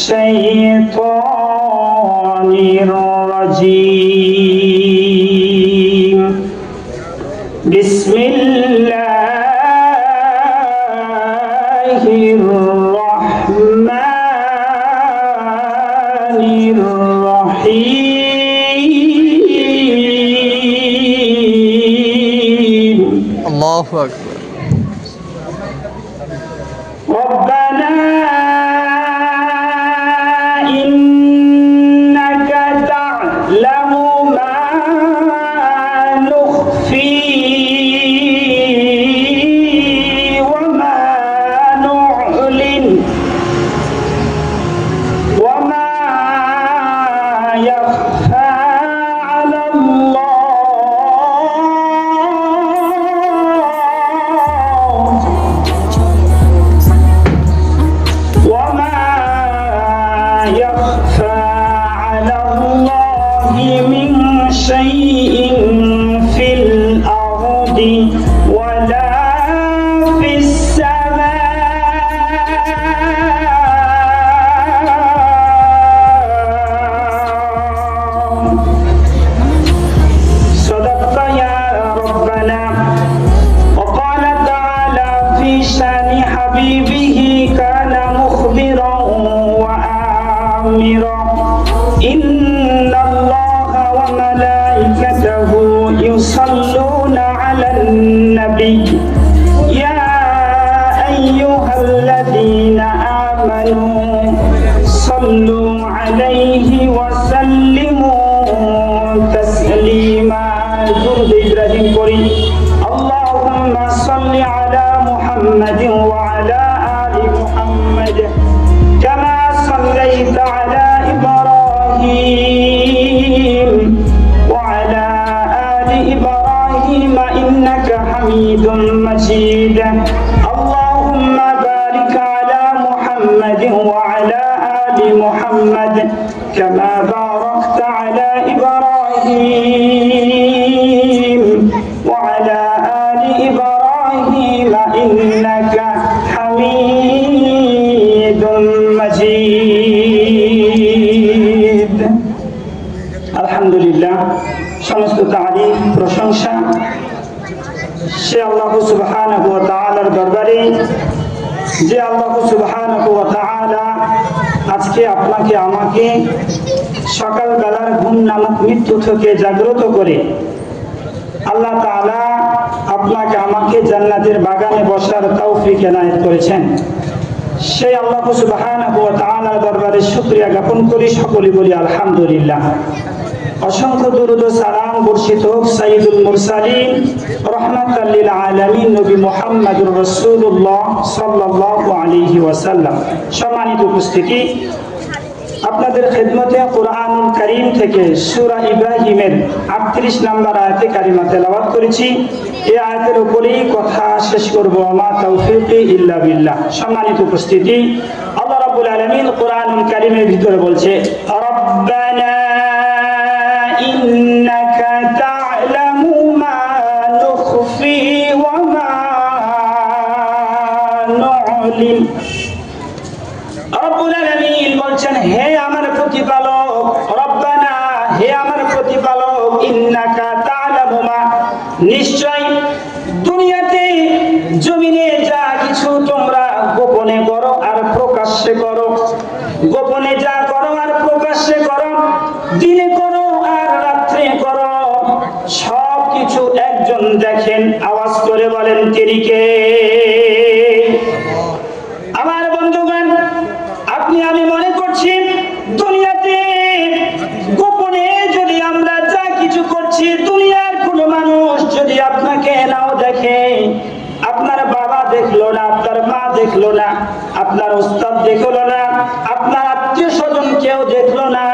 الشيطان الرجيم بسم الله الرحمن الرحيم الله أكبر ربنا إنك تعلم ما نخفي وما نعلن وما يخفى على الله من شيء في الأرض ولا في السماء صدقت يا ربنا وقال تعالى في شان حبيبه كان مخبرا وآمرا إن الله وملائكته يصلون على النبي يا أيها الذين آمنوا صلوا عليه وسلموا تسليما درود إبراهيم قري اللهم صل على محمد وعلى آل محمد كما صليت على إبراهيم وعلى آل إبراهيم إنك حميد مجيد اللهم بارك على محمد وعلى آل محمد كما باركت على إبراهيم وعلى آل إبراهيم إنك حميد مجيد আলহামদুলিল্লাহ সমস্ত তারিফ প্রশংসা সে আল্লাহ সুবহানাহু ওয়া তাআলার দরবারে যে আল্লাহ সুবহানাহু ওয়া তাআলা আজকে আপনাকে আমাকে সকালবেলার ঘুম নামক মৃত্যু থেকে জাগ্রত করে আল্লাহ তাআলা আপনাকে আমাকে জান্নাতের বাগানে বসার তৌফিক এনায়েত করেছেন সেই আল্লাহ সুবহানাহু ওয়া তাআলার দরবারে শুকরিয়া জ্ঞাপন করি সকলে বলি আলহামদুলিল্লাহ অসংখ্য দরুদ ও সালাম বর্ষিত হোক সাইয়্যিদুল মুরসালিন রাহমাতাল লিল আলামিন নবী মুহাম্মদুর রাসূলুল্লাহ সাল্লাল্লাহু আলাইহি ওয়াসাল্লাম সম্মানিত উপস্থিতি আপনাদের খেদমতে কুরআনুল কারীম থেকে সূরা ইব্রাহিমের 38 নম্বর আয়াতে কারিমা তেলাওয়াত করেছি এই আয়াতের উপরেই কথা শেষ করব মা তাওফীকি ইল্লা বিল্লাহ সম্মানিত উপস্থিতি আল্লাহ রাব্বুল আলামিন কুরআনুল কারীমের ভিতরে বলছে রব্বানা ইন্নাকা তা'লামু মা নুখফি ওয়া মা নু'লিন রব্বুল আলামিন বলছেন হে আমার প্রতিপালক রব্বানা হে আমার প্রতিপালক ইন্নাকা তা'লামু মা নিশ্চয় দুনিয়াতে জমিনে যা কিছু তোমরা গোপনে করো আর প্রকাশ্যে করো গোপনে যা করো আর প্রকাশ্যে করো দিনে করো আর রাত্রে করো সব কিছু একজন দেখেন আওয়াজ করে বলেন তিনি কে আমার বন্ধুগণ আপনি আমি মনে করছি দুনিয়াতে গোপনে যদি আমরা যা কিছু করছি দুনিয়ার কোনো মানুষ যদি আপনাকে নাও দেখে আপনার বাবা দেখলো না আপনার মা দেখলো না আপনার উস্তাদ দেখলো না আপনার আত্মীয় স্বজন কেউ দেখলো না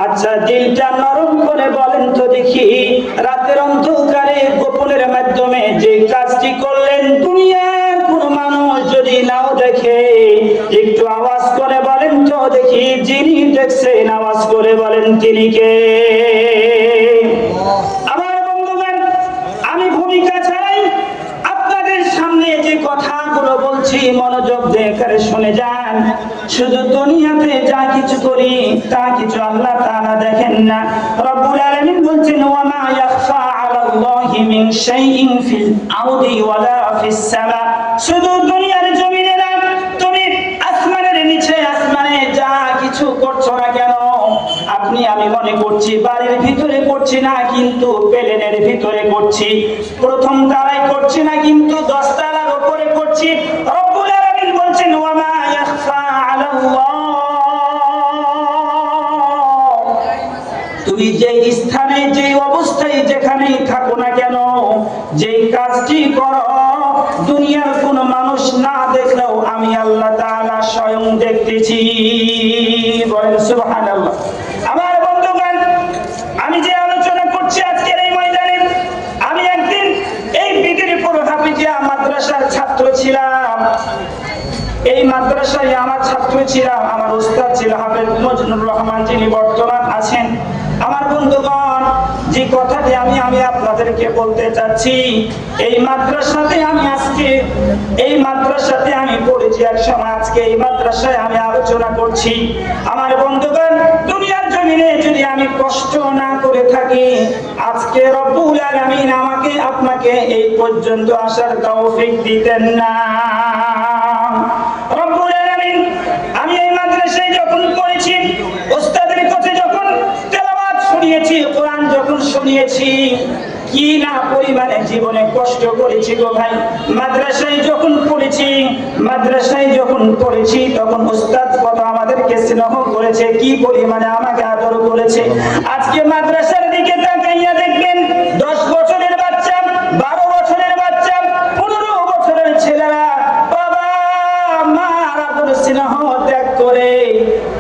আচ্ছা দিলটা নরম করে বলেন তো দেখি রাতের অন্ধকারে গোপনের মাধ্যমে যে কাজটি করলেন দুনিয়ার কোনো মানুষ যদি নাও দেখে একটু আওয়াজ করে বলেন তো দেখি যিনি দেখছেন আওয়াজ করে বলেন তিনি কে আমার বন্ধুগণ আমি ভূমিকা ছাড়াই আপনাদের সামনে যে কথাগুলো বলছি, মনোযোগ দিয়ে করে শুনে যান। শুধু দুনিয়াতে যা কিছু করি তা কিছু আল্লাহ তাআলা দেখেন না। রব্বুল আলামিন বলছেন, ওয়া মা ইয়াখফা আলাল্লাহি মিন শাইইন ফিল আরদি ওয়ালা ফিস সামা। শুধু দুনিয়ার জমিনে না, তুমি আসমানের নিচে, আসমানে যা কিছু করছো না কেন, আপনি আমি মনে করছি বাড়ির ভিতরে করছি না, কিন্তু প্লেনের ভিতরে করছি, প্রথম তলায় করছি না, কিন্তু 10 তলার উপরে করছি। রব্বুল আলামিন বলছেন, ওয়া মা ইয়াখফা আলাল্লাহ। তুমি যেই স্থানে, যেই অবস্থায়, যেখানেই থাকো না কেন, যেই কাজটি করো, দুনিয়ার কোন মানুষ না দেখলেও আমি আল্লাহ তাআলা স্বয়ং দেখতেছি। বলেন সুবহানাল্লাহ। আমার বন্ধুগণ, আমি যে আলোচনা করছি আজকের এই ময়দানে, আমি একদিন এই বিদিরপুর হাফিজিয়া মাদ্রাসার ছাত্র ছিলাম। এই মাদ্রাসায় আমার ছাত্র ছিলাম, আমার উস্তাদ ছিল হাফেজ মজনুর রহমান, যিনি বর্তমান আছেন। আমার বন্ধুগণ, যে কথাটি আমি আপনাদেরকে বলতে চাচ্ছি, এই মাদ্রাসাতে আমি পড়েছি এক সময়, আজকে এই মাদ্রাসায় আমি আলোচনা করছি। আমার বন্ধুগণ, দুনিয়ার জমিনে যদি আমি কষ্ট না করে থাকি, আজকে রব্বুল আলামিন আমাকে আপনাকে এই পর্যন্ত আসার তৌফিক দিতেন না। রব্বুল আলামিন, আমি এই মাদ্রাসায় যখন পড়েছি, ওস্তাদের কাছে যখন তেলাওয়াত শুনিয়েছি, কোরআন যখন শুনিয়েছি, কি না পরিমাণে জীবনে কষ্ট করেছি গো ভাই। মাদ্রাসায় যখন পড়েছি তখন উস্তাদ কত আমাদেরকে স্নেহ করেছে, কি পরিমাণে আমাকে আদর করেছে। আজকে মাদ্রাসার দিকে তাকাইয়া দেখবেন, 10 বছরের বাচ্চা, 12 বছরের বাচ্চা, 15 বছরের ছেলেরা বাবা মার আদর স্নেহ ত্যাগ করে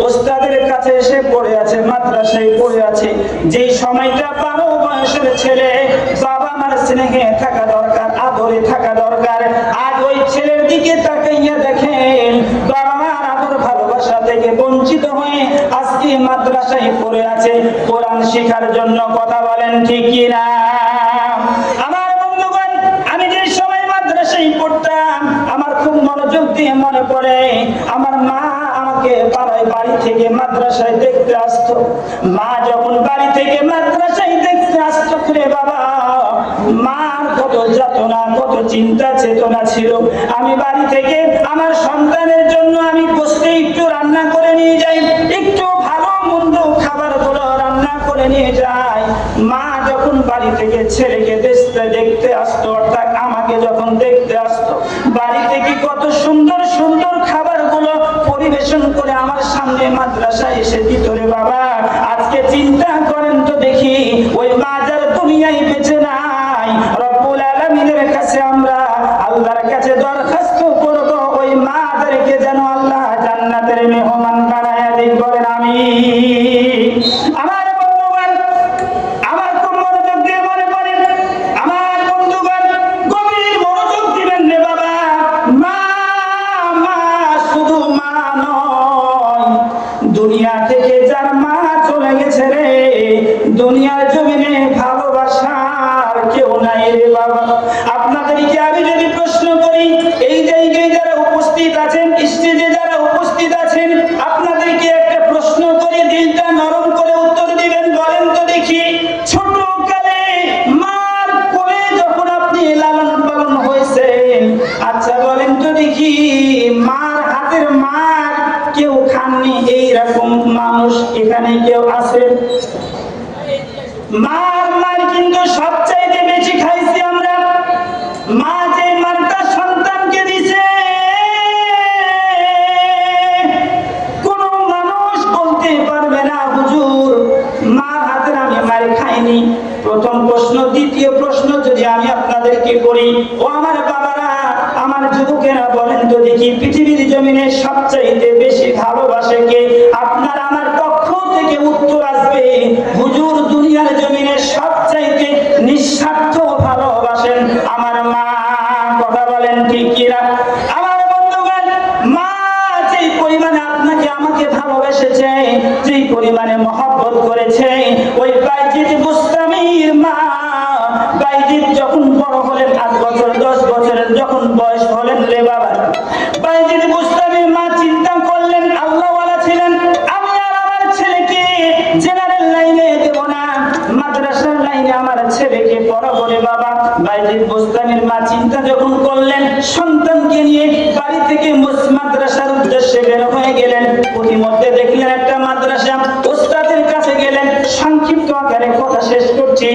উস্তাদের কাছে এসে পড়ে আছে, মাদ্রাসায় পড়ে আছে। যেই সময়টা 12 বয়সের ছেলে বাবা মার স্নেহে থাকা দরকার, আদরে থাকা দরকার, আজ ওই ছেলের দিকে তাকাইয়া দেখেন বাবা মার আদর ভালোবাসা থেকে বঞ্চিত হয়ে আজকে মাদ্রাসায় পড়ে আছে কোরআন শেখার জন্য। কথা বলেন ঠিক কি না? আমার বন্ধুগণ, আমি যে সময় মাদ্রাসায় পড়তাম, আমার খুব মনোযোগ দিয়ে মনে পড়ে, আমার মা আমাকে বাড়ি থেকে মাদ্রাসায় দেখতে আসতো। মা যখন বাড়ি থেকে মাদ্রাসায় দেখতে আসতো, রে বাবা, মার কত যাতনা, কত চিন্তা চেতনা ছিল। আমি বাড়ি থেকে আমার সন্তানের জন্য আমি বসতে একটু রান্না করে নিয়ে যাই, একটু ভালো মন্দ খাবার গুলো রান্না করে নিয়ে যাই। মা যখন বাড়ি থেকে ছেলেকে দেখতে আসতো, অর্থাৎ আমাকে যখন দেখতে আসতো, বাড়ি থেকে কত সুন্দর সুন্দর খাবার গুলো পরিবেশন করে আমার সামনে মাদ্রাসায় এসে দিত। রে বাবা, আজকে চিন্তা করেন তো দেখি, ওই মা যার দুনিয়ায় বেঁচে নাই, রব্বুল আলামিনের কাছে আমরা আল্লাহর কাছে দরখাস্ত করব, ওই মাদেরকে যেন আল্লাহ জান্নাতের মেহমান বানায়া দিন। বলেন আমিন। আমার বন্ধুগণ, আমার খুব মনোযোগ দিয়ে মনে পড়ে, আমার বন্ধুগণ গভীর মনোযোগ দিবেন রে বাবা। মা শুধু মা নয়, দুনিয়া থেকে যার মা চলে গেছে রে, দুনিয়ার জমিনে ভালোবাসার কেউ নাই রে বাবা। আপনাদেরকে আমি যদি প্রশ্ন করি, এই জায়গায় যারা উপস্থিত আছেন, স্টেজে যারা উপস্থিত আছেন, আপনাদেরকে একটা প্রশ্ন করে দিলটা নরম করে উত্তর দিবেন। বলেন তো দেখি, ছোটকালে মার কোলে যখন আপনি লালন পালন হয়েছেন, আচ্ছা বলেন তো দেখি, মার হাতের মার কেউ খাননি এইরকম মানুষ এখানে কেউ আছে? মার কিন্তু সবচাইতে বেশি খাইছি আমরা। মা যে মারটা সন্তানকে দিছে, কোন মানুষ বলতে পারবে না হুজুর মার হাতের আমি মার খাইনি। প্রথম প্রশ্ন। দ্বিতীয় প্রশ্ন যদি আমি আপনাদেরকে করি, ও আমার বাবারা, আমার যুবকেরা, বলেন তো দেখি, পৃথিবীর জমিনে সবচাইতে বেশি ভালোবাসে কে? আপনার আমার পক্ষ থেকে উত্তর আসবে, হুজুর দুনিয়ার জমিনে সবচাইতে নিঃস্বার্থ ভালোবাসেন আমার মা। কথা বলেন ঠিক কিনা? আমার বন্ধুগণ, মা যেই পরিমাণে আপনাকে আমাকে ভালোবেসেছে, যেই পরিমাণে মহব্বত করেছে, ওই বাইজিদ বুস্তামির মা, বাইজিদ যখন বড় হলেন, 8 বছর 10 বছরের যখন বয়স হলেন রে বাবা, ছেলেকে পড়াবো রে বাবা। বাইজিদ বোস্তামির মা চিন্তা যখন করলেন, সন্তানকে নিয়ে বাড়ি থেকে মাদ্রাসার উদ্দেশ্যে বের হয়ে গেলেন। প্রতিমধ্যে দেখলেন একটা মাদ্রাসা, ওস্তাদের কাছে গেলেন। সংক্ষিপ্ত আকারে কথা শেষ করছি।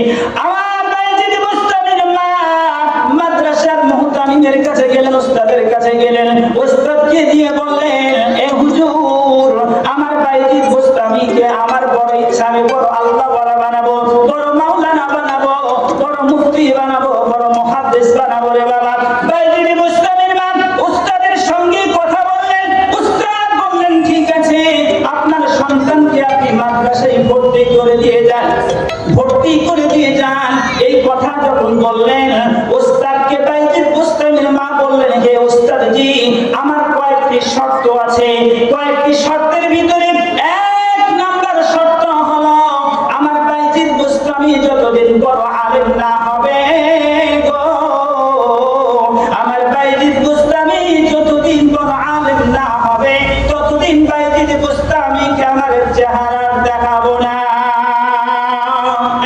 আমার বাইজিদ বোস্তামির মা মাদ্রাসার মুহতামিমের কাছে গেলেন, ওস্তাদের কাছে গেলেন। ওস্তাদকে দিয়ে বললেন, এ হুজুর, আমার বাইজিদ বোস্তামিকে আমার বড় ইচ্ছা, আমি বড় আল্লাহ ওয়ালা বানাবো, বড় মাওলানা বানাবো, বড় মুফতি বানাবো, বড় মুহাদ্দিস বানাবো রে বাবা। বাইজিদ বোস্তামির মা ওস্তাদের সঙ্গে কথা বললেন। ওস্তাদ বললেন, ঠিক আছে, আপনার সন্তানকে আপনি মাদ্রাসায় ভর্তি করে দিয়ে যান, ভর্তি করে দিয়ে যান। এই কথা যখন বললেন, ওস্তাদকে বাইজিদ বোস্তামির মা বললেন, হে ওস্তাদ জি, আমার কয়েকটি শর্ত আছে। কয়েকটি শর্তের ভিতরে এক নাম্বার শর্ত হলো, আমার বাইজিদ বোস্তামি যতদিন বড় আলেম না হবে গো, আমার বাইজিদ বোস্তামি যতদিন বড় আলেম না হবে, ততদিন বাইজিদ বোস্তামিকে আমার চেহারা দেখাবো না।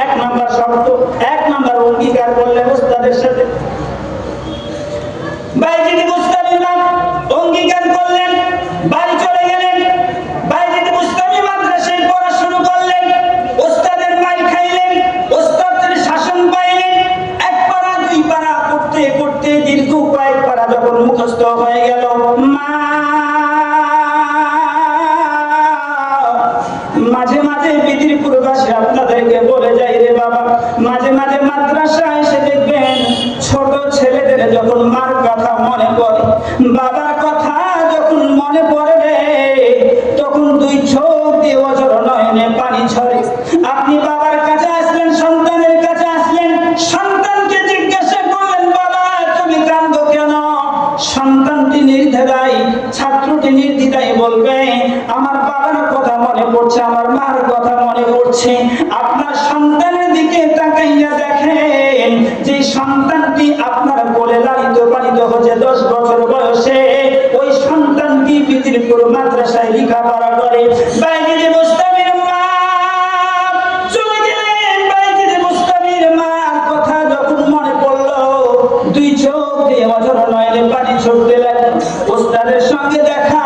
এক নাম্বার শর্ত, এক নাম্বার অঙ্গীকার করলেন ওস্তাদের সাথে। বাইজিদ বোস্তামির মা অঙ্গীকার করলেন, বাড়ি চলে গেলেন। বাইজিদ বোস্তামি মাদ্রাসায় পড়া শুরু করলেন। ওস্তাদের মাইর খাইলেন, ওস্তাদের শাসন পাইলেন। এক পারা দুই পারা করতে করতে দীর্ঘ কয়েক পারা যখন মুখস্থ হয়ে গেল, মাঝে মাঝে বিদিরপুরবাসী আপনাদেরকে বলে যাই রে বাবা, মাঝে মাঝে মাদ্রাসায় এসে দেখবেন ছোট ছেলেদের যখন মার কথা মনে পড়ে, বাবার কথা যখন মনে পড়ে রে, তখন দুই চোখ দিয়ে অঝর নয়নে পানি ঝরে। আপনি বাবার কাছে আসলেন, সন্তানের কাছে আসলেন, সন্তানকে জিজ্ঞাসা করলেন, বাবা তুমি কাঁদো কেন? সন্তানটি নির্দ্বিধায়, ছাত্রটি নির্দ্বিধায় বলবে, আমার বাবার কথা মনে পড়ছে, আমার মার কথা মনে পড়ছে। আপনার সন্তানের দিকে তাকাইয়া দেখেন, যে সন্তানটি আপনার কোলে লালিত পালিত হচ্ছে 10 বছর বয়সে, ওই সন্তানটি বিদিরপুর মাদ্রাসায় লেখাপড়া করে। বাইজিদ বোস্তামির মা চলে গেলেন। বাইজিদ বোস্তামির মার কথা যখন মনে পড়লো, দুই চোখ দিয়ে অঝর নয়নে পানি ছুটতে লাগলো। ওস্তাদের সঙ্গে দেখা,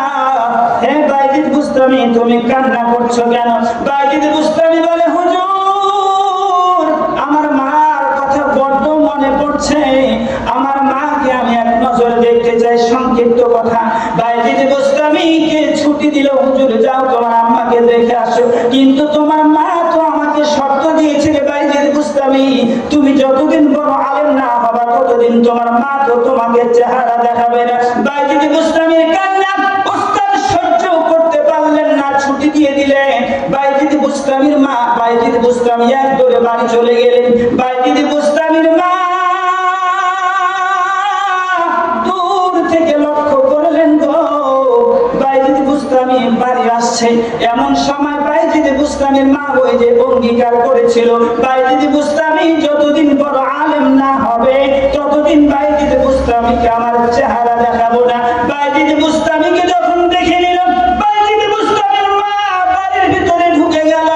হে বাইজিদ বোস্তামি, তুমি কান্না করছো কেন? বাইজিদ বোস্তামি বলে, হুজুর, আমার মার কথা বড্ড মনে পড়ছে, আমার মাকে আমি এক নজরে দেখতে চাই। সংক্ষিপ্ত কথা, বাইজিদ বোস্তামিকে ছুটি দিল, হুজুর যাও তোমার আম্মাকে দেখে আসো। কিন্তু তোমার মা তো আমাকে শর্ত দিয়েছিল বাইজিদ বোস্তামি, তুমি যতদিন বড় আলেম না হবা ততদিন তোমার মা তো তোমাকে চেহারা দেখাবে না। বাইজিদ বোস্তামির কান্না ওস্তাদ সহ্য করতে পারলেন না, ছুটি দিয়ে দিলেন। বাইজিদ বোস্তামির মা, বাইজিদ বোস্তামি এক দৌড়ে বাড়ি চলে গেলেন। বাইজিদ বোস্তামির মা দূর থেকে লক্ষ্য করলেন গো, বাইজিদ বোস্তামি বাড়ি আসছে। এমন সময় বাইজিদ বোস্তামির মা ওই যে অঙ্গীকার করেছিল, বাইজিদ বোস্তামি যতদিন বড় আলেম না হবে ততদিন বাইজিদ বোস্তামিকে আমার চেহারা দেখাবো না। বাইজিদ বোস্তামিকে যখন দেখে নিল, বাইজিদ বোস্তামির মা বাড়ির ভিতরে ঢুকে গেল,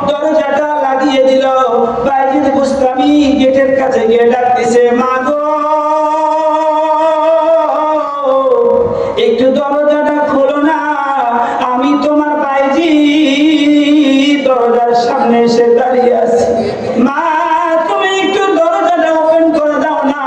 দরজাটা লাগিয়ে দিল। বাইজিদ বোস্তামি গেটের কাছে গিয়ে ডাকতেছে, মা গো, একটু দরজাটা খোলো না, আমি তোমার বাইজিদ দরজার সামনে এসে দাঁড়িয়ে আছি। মা তুমি একটু দরজাটা ওপেন করে দাও না।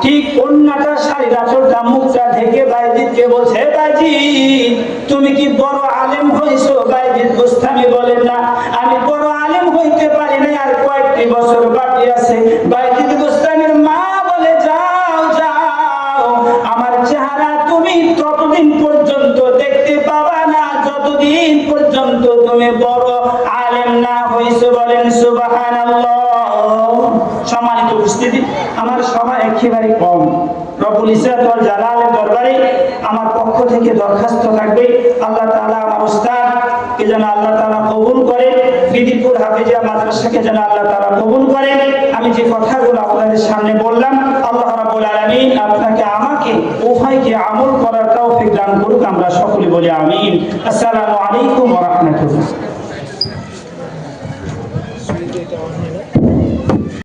ঠিক কন্যাটা শাড়ির আঁচলটা মুখটা ঢেকে বাইজিদকে বলছে, বাইজিদ তুমি কি বড় আলেম হইছো? বাইজিদ বোস্তামি বলেন, না আমি বড় আলেম হইতে পারি না, আর কয়েকটি বছর বাকি আছে। বাইজিদ বোস্তামির মা বলে, যাও যাও, আমার চেহারা তুমি ততদিন পর্যন্ত দেখতে পাবা না যতদিন পর্যন্ত তুমি বড় আলেম না হইছো। বলেন সুবহানাল্লাহ। সম্মানিত উপস্থিতি, আমার সময় একেবারে কম। রব্বুল ইজ্জত ওয়াল জালালের দরবারে আমার পক্ষ থেকে দরখাস্ত থাকবে, আল্লাহ তাআলা আমার উস্তাদকে যেন আল্লাহ তাআলা কবুল করে, বিদিরপুর হাফেজিয়া মাদ্রাসাকে যেন আল্লাহ তাআলা কবুল করে। আমি যে কথাগুলো আপনাদের সামনে বললাম, আল্লাহ রাব্বুল আলামিন আপনাকে আমাকে উভয়কে আমল করার তৌফিক দান করুক। আমরা সকলে বলি আমিন। আসসালামু আলাইকুম ওয়া রাহমাতুল্লাহ।